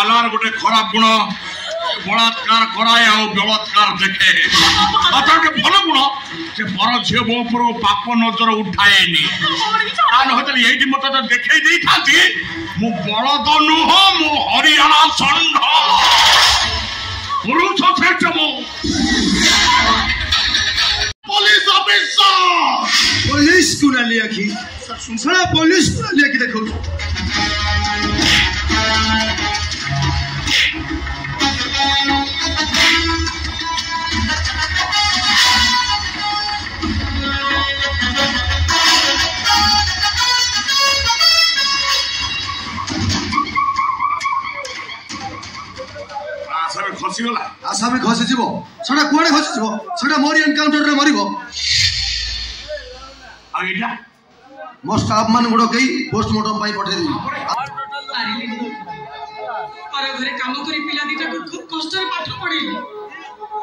बालार गोटे खराब गुण बलात्कार कराए आ बलात्कार देखे भल गुण से पर झील मो उपर पाप नजर उठाएनि ये मत देखे मु बलद नुह मु हरियाणा षंढ पुरुष श्रेष्ठ मु पुलिस ऑफिसर पुलिस को ना लिया कि सारा पुलिस को ना लिया कि देखो आशा में खसी जीव सेटा कुआडे खसी जीव सेटा मोरी एनकाउंटर रे मरिबो आइडा मो स्टाफ मान गुडो कई पोस्टमार्टम पाई पठे दी पर घरे काम करी पिला दिटा खूब कष्ट रे पाठ पढेली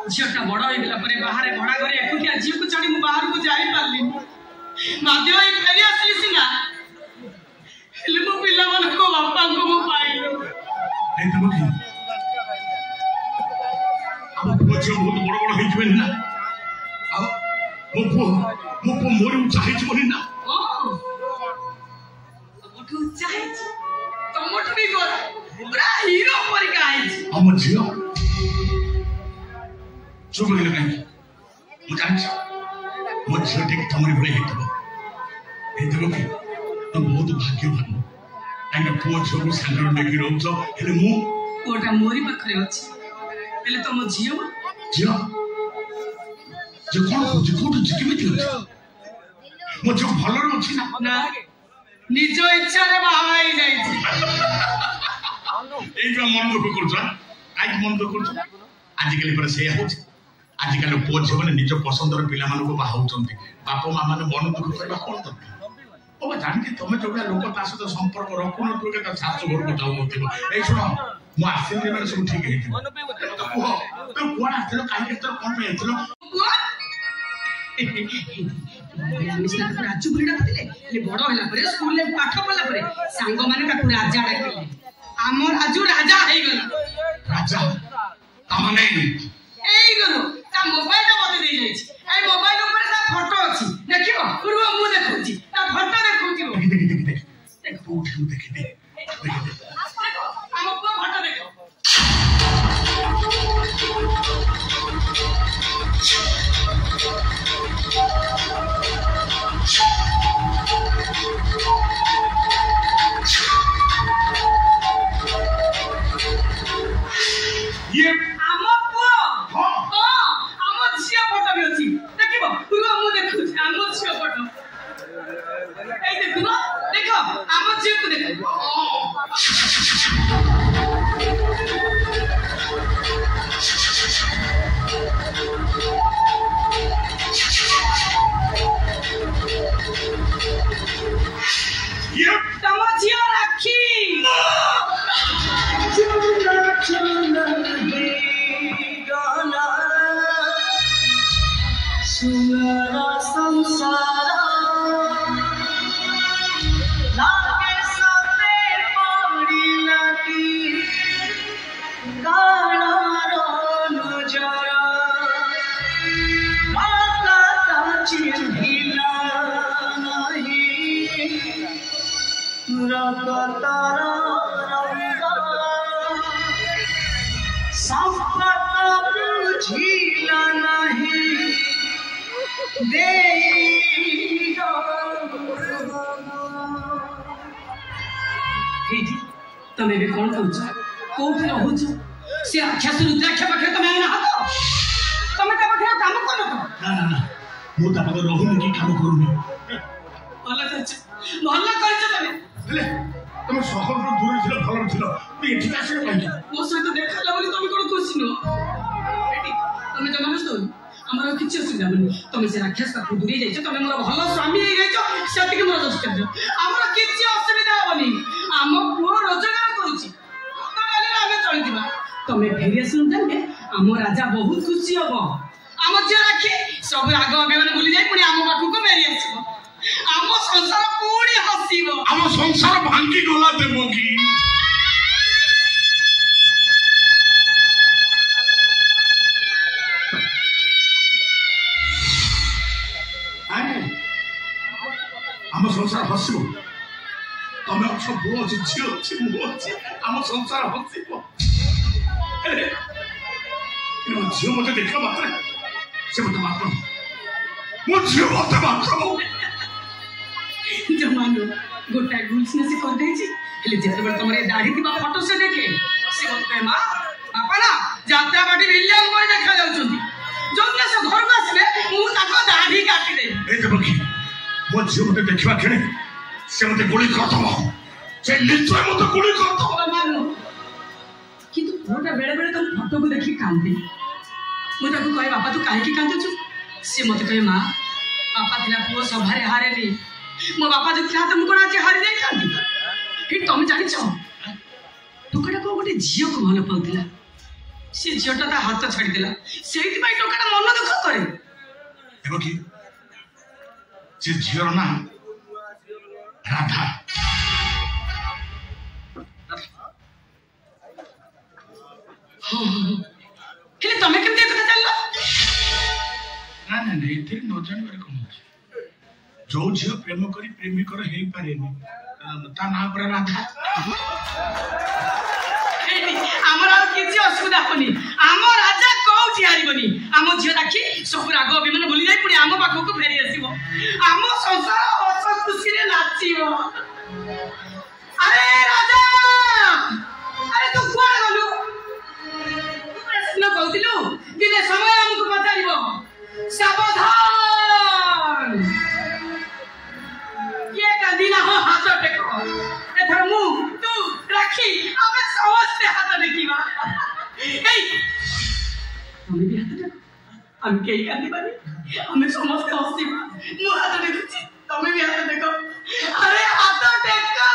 झियोटा बड़ होई गेला परे बाहर भड़ा घरे एकुटिया झियो को चढ़ी मु बाहर को जाई पारली बाध्य होई फेरी आसली सिना हेले मो पिला मन को बापा को मो पाइलो ए तब की अब बच्चे बहुत बड़ बड़ होई जबे ना अब मो मोर चाहि जबे ना ओ मोटू चाहि तो मोटू भी गोरा पूरा हीरो पर का आई हम झियो चुप गइल काई मुझे मो झियो टिक तमरी भले हेतबो कि तो बहुत भाग्यवान तांगे पुओ झियो को संगर देखि रहउछ हेले मु कोटा मोरी पाखरे अछि हेले तो मो झियो झियो जे कोन खोजि कोट जिकिमिति अछि मो जो भलो अछि ना निज इच्छा रे बाहाई नै छी এই যে মন দুঃখ করছ আজ মন দুঃখ করছ আজকাল পরে সে হচ্ছে আজকাল পুଅ ঝিଅ নিজ পছন্দর পিলাମାନଙ୍କୁ ବାହାଉଛନ୍ତି ବାପ ମା ମାନେ ମନ ଦୁଃଖ କରିବା କଣ ଦରକାର ଓ ଜାଣିକି ତମେ ଯୋଉଟା ଲୋକ ତା ସହିତ ସମ୍ପର୍କ ରଖୁନଥିବ କି ତା ଶାଶୁ ଘରକୁ ଯାଉନଥିବ ଏଇ ଶୁଣ ମୁଁ ଆସିଲି ମାନେ ସବୁ ଠିକ ହେଇଯିବ ତ କୁଆଡେ ଆସିଥିଲ କାହିଁକି ଆସିଥିଲ କଣ ପାଇଁ ଆସିଥିଲ ରାଜୁ ବୁଢୀ ଡାକୁଥିଲେ ହେଲେ ବଡ ହେଲା ପରେ ସ୍କୁଲରେ ପାଠ ପଢିଲା ପରେ ସାଙ୍ଗମାନେ ତାକୁ ରାଜା ଡାକିଲେ ଆମ ରାଜୁ ରାଜା ହେଇଗଲା ରାଜା ତାମାନେ ଏଇ ଗଲ ତା ମୋବାଇଲ ଟା ବଦଳି ଦେଇ ଯାଇଛି ଏଇ ମୋବାଇଲ ଉପରେ ତା ଫଟୋ ଅଛି ଦେଖିବ ପୂର୍ବ ମୁଁ ଦେଖୁଛି ତା ଫଟୋ ଦେଖୁଥିବ ଦେଖ କୋଉଠି ଦେଖିଦେ ଆମ ପୁଅ ଫଟୋ ଦେଖ ये ଆମ ପୁଅ ହଁ ଆମ ଝିଅ ଫଟୋ ବି ଅଛି ଦେଖିବ ପୂର୍ବ ମୁଁ ଦେଖୁଛି ଆମ ଝିଅ ଫଟୋ ଏଇ ଦେଖୁନ ଦେଖ ଆମ ଝିଅକୁ ଦେଖ ये ତମ ଝିଅ ରାକ୍ଷୀ सुनरा संसार लागे सते पड़ी लगी गानार नजरा माता चिन्हिला नहीं रततारा संपता बुझिला नहीं तमे भी कौन कौच कोठी रहउछ से राक्षस रुद्राक्ष पाखे तमे आना हातो तमे ता पाखे काम करनो ना ना ना मु ता पाखे रहउनी की काम करूनी भल करछ तमे हेले तमे सहर रो दूर छिलो भल छिलो तू एठी आसे काई मो सहित देखाला बोली तमे कोन खुशी नो एटी तमे जमा हस्तो हमरा किछ असुविधा बनी तमे से राक्षस पाखे दूर जाइछ तमे मोर भल स्वामी हे जाइछ सेति मोर जस्ट कर हमरा किछ असुविधा बनी आम पुओ रोजगार करूची तो गाली आमे चली दिबा तमे फेरी आसन तमे आम राजा बहुत खुशी हबो आम जे राखी सब राग अभिमान भूली जाई पुनी आम पाखु को मेरी आसीबो आम संसार पूरी हसीबो आम संसार भांगी गला देबो की आम संसार हसब तुम सब पुओ अच्छी झील अच्छी मु अच्छी आम संसार हसब झील मत देखा मात्र से मत मात्र मो झील मत मात्र जमानो गोटा गुल्स ने से कर दे छी हेले जेते बड़ तमरे दाढ़ी दिबा फोटो से देखे से मत मां बापा ना जात्रा बाटी विलियम कोई देखा जाउछंती जोने से घर में आसले मु ताको दाढ़ी काटी दे ए देबकी मो झील मत देखिबा खेणे से मत गोली करतम से निश्चय मत गोली करतम जमानो किंतु गोटा बेले बेले तुम फोटो को देखि कांदी मु ताको कहे बापा तू काहे की कांदु छु से मत कहे मां बापा दिला पुओ सभारे हारे नी मो बापा जो था तुमको आज हारी जाई कांदी कि तुम जानि छ टोकड़ा को गोटे झियो को भल पाउतिला से झियोटा ता हाथ छाड़ी देला सेहिति भाई टोकड़ा मन दुख करे देखो कि जे झियोर ना राधा हेले तमे केमते कथा चलला ना ना नहीं थे न जान करे कोन जो झियो प्रेम करी प्रेमिकर हेई पारेनी ता ना पर राधा आमर और किछि असुविधा होनी आम राजा कहउछि हारिबनी आम झियो राखी सब राग अभिमान भूली जाई पुणी आम पाखो को फेरी आसीबो आम संसार हस खुशी रे नाचिबो अरे राजा अरे तू कोन गलु तू प्रश्न कहतिलु दिने समय हमको पचारिबो सावधान ये कांदिना हो हाथ टेको एथर मु तू राखी आमे समस्त हाथ टेकिबा ए हमें भी हाथ टेको हम के कांदी बानी हमें समस्त हसीबा मु हाथ टेकुची तमे भी हाथ टेको अरे हाथ टेका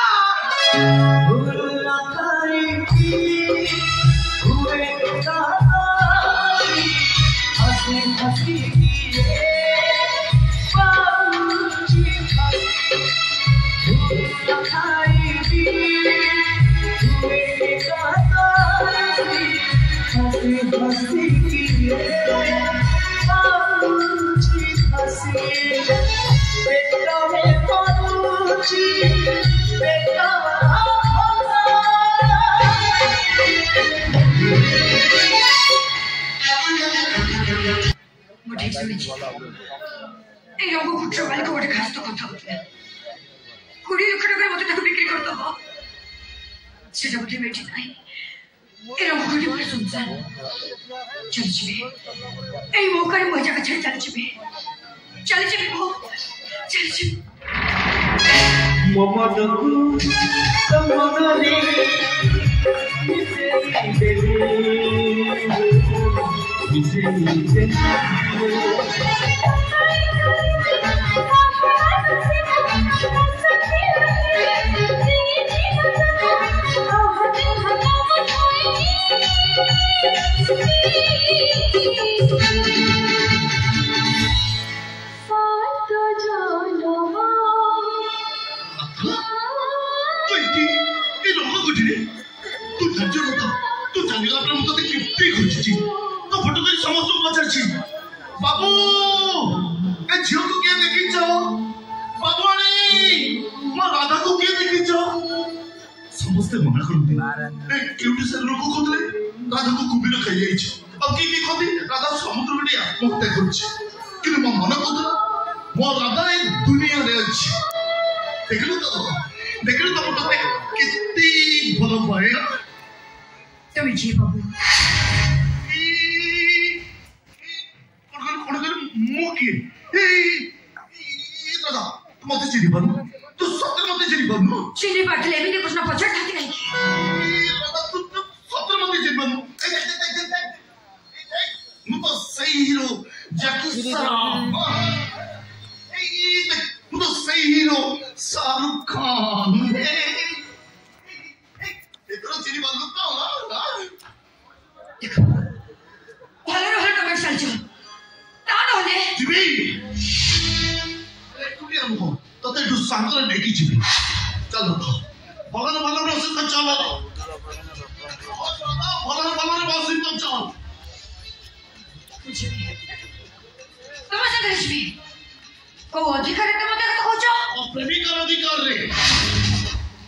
अधिकार रे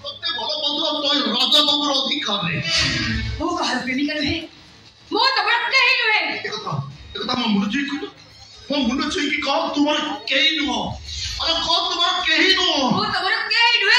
तोते भल बंधु तो राजा बाबूर अधिकार रे वो कहार प्रेमिका नुहे मो तमर केही नुहे एकता म मुंड छी मो मुंड छी कि कह तुमर केही नुहो अरे कह तुमर केही नुहो मो तमर केही नुहे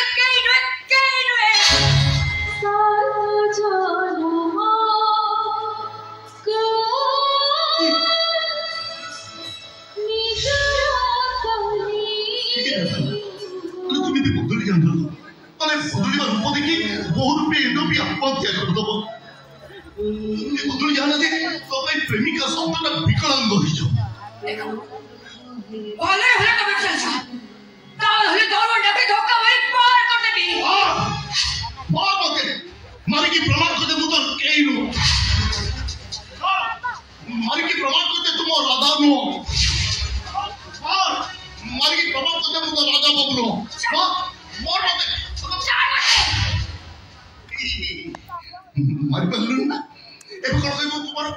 प्रेमिका शब्द विकलांग मारी की प्रमाण करते मुझे कहीं नु मारी की प्रमाण करते तुम राधा नु मारी की प्रमाण करते मुझे राजा बाबू नु मोर मते मारी बल्लू ना एक कर दे तुम्हारा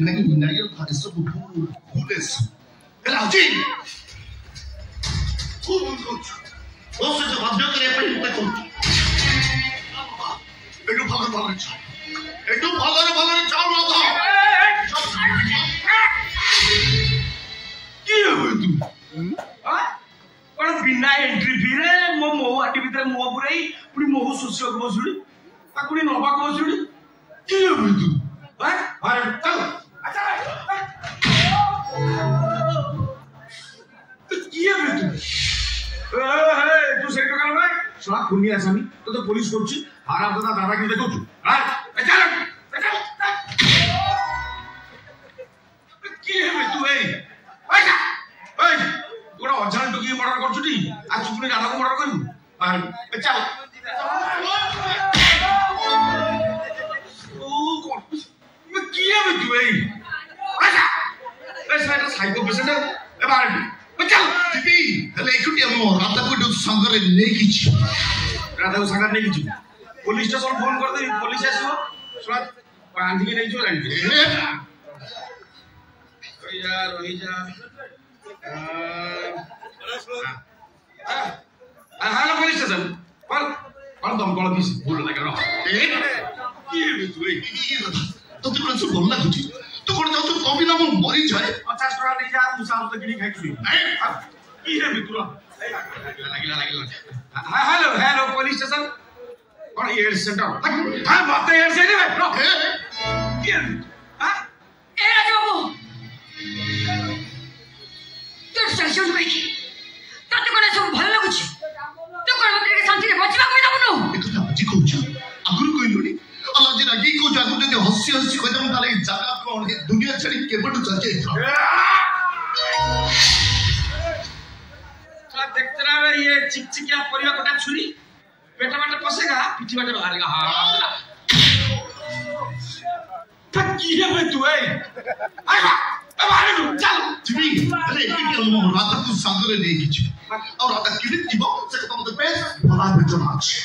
नहीं नहीं ये सब भूल राजी वो से जब बात करे पे तो एकदम भागरे चाव राधा की है तू हां कोन बिना एंट्री फिरे मो आटी भीतर मो पुराई पुनी मो सुसियो बसुडी ताकुनी नबा बसुडी की है तू हां अरे चल तू से टका भाई सला खुनी आसामी तो पुलिस करछि हारा दादा दादा के देखौ छु हां चल की है तू ए पैसा ओए तोरा अजान टकी मर्डर करछुटी आ चुपनी दादा को मर्डर करू हां चल ओ मैं की है तू ए पैसा पैसा साइको पेशेंट ए बार चल दीदी हले एकुटिया मो राधा को संगरे नै किछि राधा को संगर नै किछि पुलिस स्टेशन फोन कर दे पुलिस आसो सुन बांधी के नै जो लाइन यार रही जा हेलो पुलिस स्टेशन कल दम कल किस बोल लगा रो ए की तू ए तो तू कौन से बोलना कुछ तू कौन जाऊ तू कभी ना मो मरी जाए 50 टका दे जा मुसा तो किनी खाइ छु की है मित्रा लागला हेलो पुलिस स्टेशन कौन एयर सेंटर हां मत एयर सेंटर में रो की है हां ए राजबाबू तो स्टेशन में की तते कोन सब भल लागु छी तू कोन मते शांति रे बचबा कोइ दबनु एकटा बची कहू छ अगुरु कोइलोनी अल्लाह जी रागी को जागु जदि हसी हसी कह दम ताले जगह कोन दुनिया छड़ी केबटु चलचे देखते रहे ये चिकचिकिया परिवा कटा छुरी पेट में पसेगा पीठी में बाहरेगा हां की है भाई तू ए आया बाहर चल जी अरे ये राधा को संगरे नहीं किछ और राधा किबि जीवो से तो मत पेस भला बेचना अछि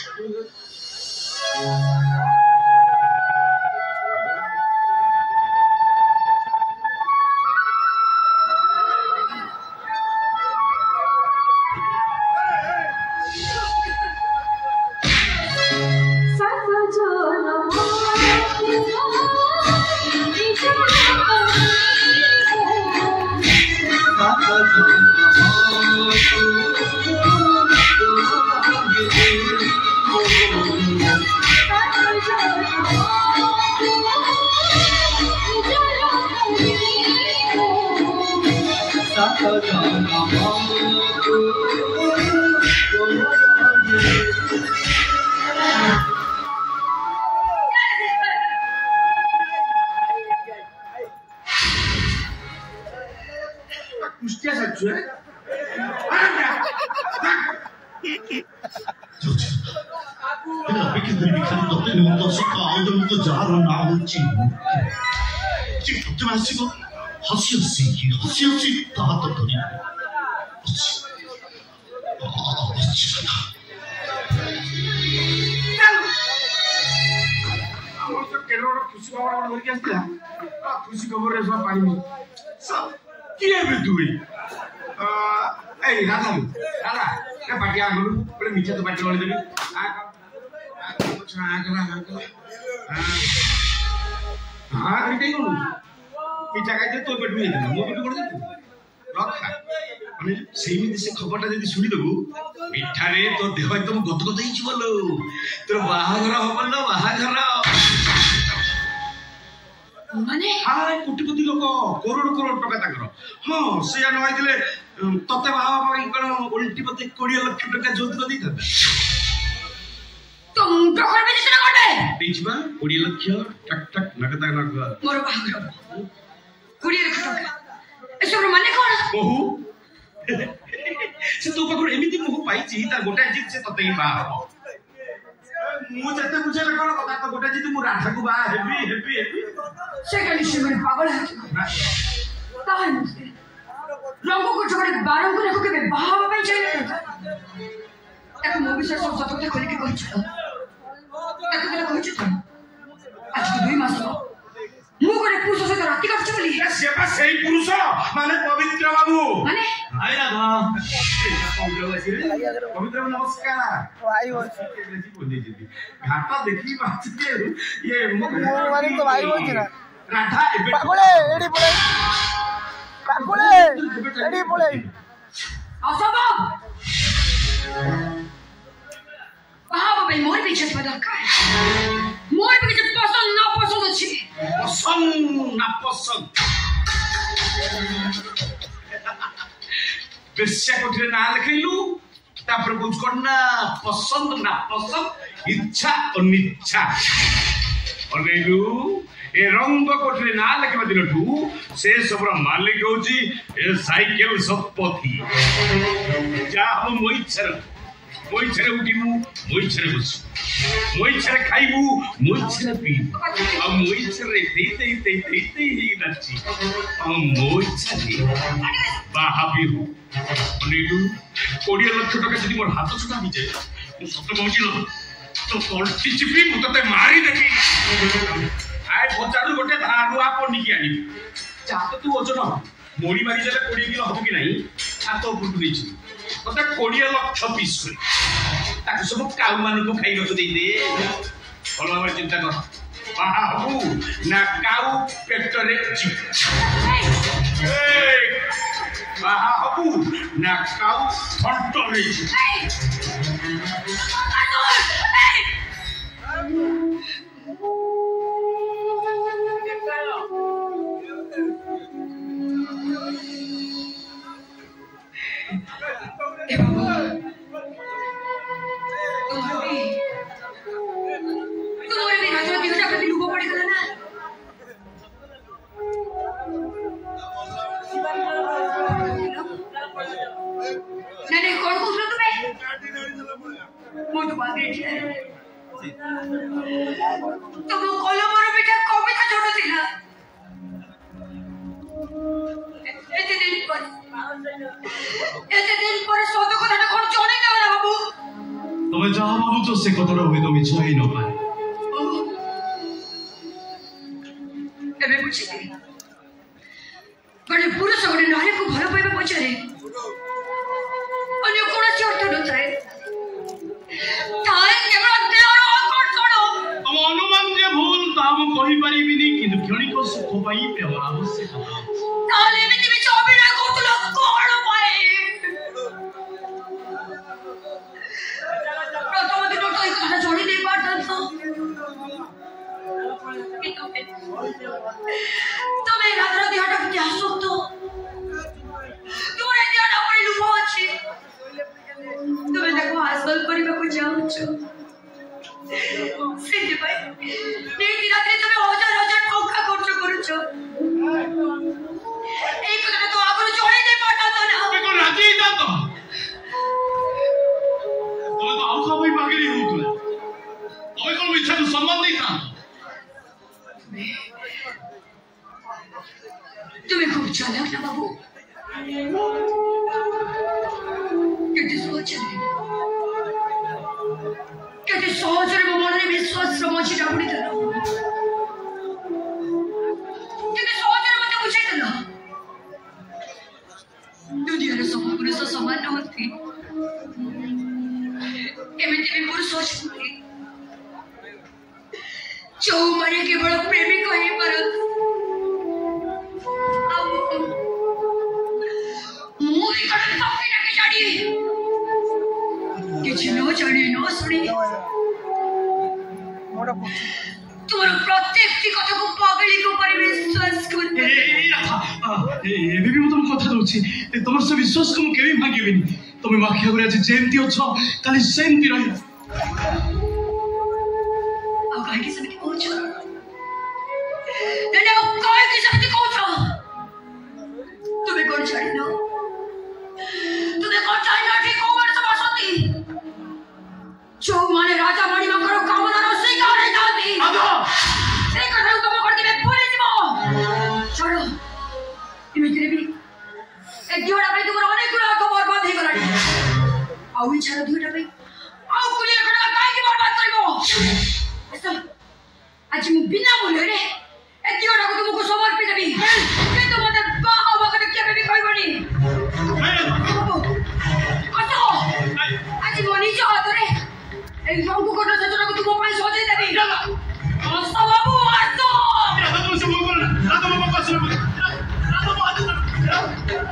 छुए अभी कितने भी खाली तोते निमंत सका आउ तो जार ना होची जी तोते आसीबो हसी हसी ता तो धरी ଆମର ତ କେରଳର ଖୁସି ଖବର ଗୋଟେ ଧରିକି ଆସିଥିଲା ଖୁସି ଖବରରେ ସବୁ ପାଣି କିଏ ଏବେ ତୁ ଏଇ ରାଧା ପାଟି ଆଗରୁ ଗୋଟେ ମିଠା ତ ପାଟି ଗଳି ଦେବି ମିଠା ଖାଇଥିଲେ ତୋ ପେଟକୁ ହେଇଥିଲା ମୋ ପେଟକୁ କଣ ରଖା ମାନେ ସେମିତି ସେ ଖବରଟା ଯଦି ଶୁଣିଦେବୁ ମିଠାରେ ତୋ ଦେହ ଏକଦମ ଗଦଗଦ ହେଇଯିବ ଲୋ ତୋର ବାହାଘର ହବ ଲୋ ବାହାଘର ମାନେ କୋଟିପତି ଲୋକ କରୋଡ଼ ଟଙ୍କା ତାଙ୍କର ହଁ ସେଇଆ ନ ହେଇଥିଲେ ତତେ ବାହା ହବା ପାଇଁ କଣ ଓଲଟି ମତେ 20 ଲକ୍ଷ ଟଙ୍କା ଯୌତୁକ ଦେଇଥାନ୍ତା ତ ମୁଣ୍ଡ ଖରାପ ହେଇଛି ନା ଗୋଟେ ଦେଇଛି ବା 20 ଲକ୍ଷ ଟକ୍ ନଗଦ ମୋର ବାହାଘର 20 ଲକ୍ଷ ଟଙ୍କା ଏସବୁ ମାନେ କଣ ବହୁ ସେ ତୋ ପାଖରୁ ଏମିତି ମୁହ ପାଇଛି ତାର ଗୋଟାଏ ଜିତ ସେ ତତେ ହିଁ ବାହା ହବ ମୁଁ ଯେତେ ବୁଝେଇଲେ କଣ କଥା ତ ଗୋଟାଏ ଜିତ ମୁଁ ରାଧାକୁ ବାହା ହେବି ସେ କାଲି ସେ ମାନେ ପାଗଳ ହେଇଯିବ ତାହେଲେ ରଙ୍ଗ କୋଚ ଗୋଟେ ବାରଙ୍କୁ ଦେଖୁ କେବେ ବାହା ହବା ପାଇଁ ଚାହିଁନଥାନ୍ତା ତାକୁ ମୋ ବିଷୟରେ ସବୁ ସତ କଥା ଖୋଲିକି କହିଛୁ ତାକୁ କେବେ କହିଛୁ ତ ଆଜକୁ 2 ମାସ ମୁଁ ଗୋଟେ ପୁରୁଷ ସହିତ ରାତି କାଟୁଛି ବୋଲି ସେ ବା ସେଇ ପୁରୁଷ ମାନେ ପବିତ୍ର ବାବୁ ମାନେ ଆଇ ରାଧା ପବିତ୍ର ନମସ୍କାର ଘାଟ ଦେଖି ବାଛିଏ ଇଏ ମାନେ ତ ଭାଇ ବୋଲଛି ନା ରାଧା ଏବେ ପାଗଳେ ଏଡି ପଳେଇ ପାଗଳେ ଏଡି ପଳେଇ ଅସମ୍ଭବ ବାହା ହବା ପାଇଁ ମୋର ବି ଇଚ୍ଛା ଥିବା ଦରକାର ମୋର ବି କିଛି ପସନ୍ଦ ନା ପସନ୍ଦ ଅଛି ପସନ୍ଦ ନା ପସନ୍ଦ ବେଶ୍ୟା କୋଠିରେ ନାଁ ଲେଖେଇଲୁ ତାପରେ ବୁଝ କଣ ନା ପସନ୍ଦ ନା ପସନ୍ଦ ଇଚ୍ଛା ଅନିଚ୍ଛା ଅନେଇଲୁ ଏ ରଙ୍ଗ କୋଠିରେ ନାଁ ଲେଖିବା ଦିନଠୁ ସେ ସବୁର ମାଲିକ ହଉଛି ଏ ସାଇକେଲ ଶତପଥୀ ଯାହା ହବ ମୋ ଇଚ୍ଛାରେ ଉଠିବୁ ମୋ ଇଚ୍ଛାରେ ବସିବୁ ମୋ ଇଚ୍ଛାରେ ଖାଇବୁ ମୋ ଇଚ୍ଛାରେ ପିଇବୁ ଆଉ ମୋ ଇଚ୍ଛାରେ ଦେଇ ନାଚି ଆଉ ମୋ ଇଚ୍ଛାରେ ବାହା ବି ହଉ ଅନେଇଲୁ 20 ଲକ୍ଷ ଟଙ୍କା ଯଦି ମୋର ହାତ ଛଡ଼ା ହେଇଯାଏ ମୁଁ ସତ କହୁଛି ତ ତଳଟି ଚିପି ମୁଁ ତତେ ମାରିଦେବି ଆଏ ବଜାରରୁ ଗୋଟେ ଧାରୁଆ ପନିକି ଆଣିବି ଯାହା ତ ତୁ ଓଜନ ମୋଡ଼ି ମାରିଦେଲେ 20 କିଲୋ ହବ କି ନାହିଁ ହାତ ଉପରକୁ ନେଇଛି ତତେ 20 ଲକ୍ଷ ପିସ୍ କରି ତାକୁ ସବୁ କାଉ ମାନଙ୍କୁ ଖାଇବାକୁ ଦେଇଦେ ଭଲ ଭାବରେ ଚିନ୍ତା କର ବାହା ହବୁ ନା କାଉ ପେଟରେ ବାହା ହବୁ ନା କାଉ ଥଣ୍ଟରେ तुम्हें जहाँ भावुच से कथार हुए तो मिछ ही न पाए गोटे पुरुष गोटे नारी को भल पाइबा पछरे अन्य कोनोसी अर्थ नथाए ताए केवल देहर आकर्षण तुम अनुमान जे भूल ता मु कहि परिबिनी किंतु क्षणिक सुख पाई प्रेम आवश्यक ताले एमिति बिच अभिनय करतलो कोन पाए प्रथम दिन तो एक कथा जोड़ी दे पाटन तो तुम्हें रात्र देहटा के आसक्त तुम्हारे देहटा पर लुभ अछि तुम्हें देखो हासिल करबा को चाहछ सेति भाई नेति रात्रि तुम्हें हजार टका खर्च करूछ एक कथा तो आगु जोड़ी दे पाटा तो ना खूब चालाक ना बाबू केटे सोच केटे सोच रे मन रे विश्वास रो मछी डाबुडी देला केटे सोच रे मते बुझे देला दुनिया रे सब पुरुष समान होती एमिति भी पुरुष सोच जो मरे केवल प्रेमी को ही पर मुझे कभी काफी लगे जानी किसी नो जाने नो सुनी तुम्हारा प्रत्येक टी कथा को पागली को पर विश्वास करते ए भी तुम कथा दोछि तुमर से विश्वास को केबे भागेबिनी तुम माखिया गुरा जे जेमती अछ काली सेमती रही अब काहे की समिति को छ नेने अब काहे की समिति को छ तुम्हें कौन छाड़ी नो तुम्हें कौन छाड़ी ना ठीक हो मर समासती जो माने राजा मणि मकर कामना रो शिकार है जाती आदो एक कथा तुम कर के भूल जीवो छोड़ो इमिति रे भी एक जोड़ा पे तुमर अनेक गुणा को बर्बाद हे गलाडी आउ इच्छा दुईटा पे आउ कुलिया कड़ा काहे की बर्बाद करबो ऐसा आज मु बिना बोले रे एक जोड़ा को तुमको समर्पित देबी के तुम मते बाहा वगत केबे भी कहबनी कतो आज मनी जो हातरे एक रंगु कोटा सजना को तुम पाए सजे देबी आस्ता बाबू आस्ता तुम से बोल रातो बाबा पास रातो बाबू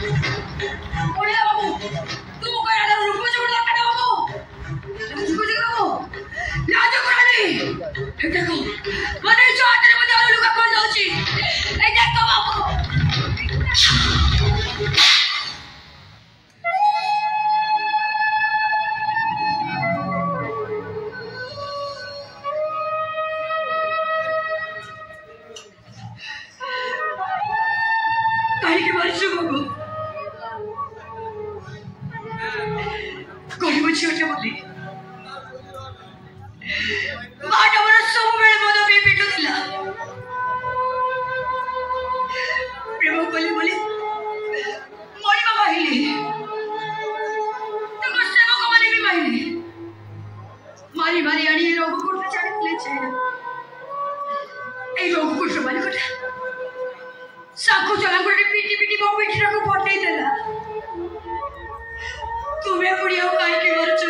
ओरे बाबू तुम कोई आला रूप में जोड़ लगा बाबू तुझको देखो लाज करानी देखो मने जो हाथ में आलू लुका कोन जाउची ए देखो बाबू काहे के मरछु बाबू गरीब झियोटे बोली माटा मोर सब बेले मद भी पिटु दिला प्रेम कोली बोली मोरी बाबा हिली तो सेवक माने भी माइले मारी मारी आनी रोग कोट छाड़ी ले छे ए रोग कोट माने कोट साकू चला कोटे पीटी पीटी बाबू पिटरा को फटाई देला तुम्हें बुढ़िया काहे के मरछु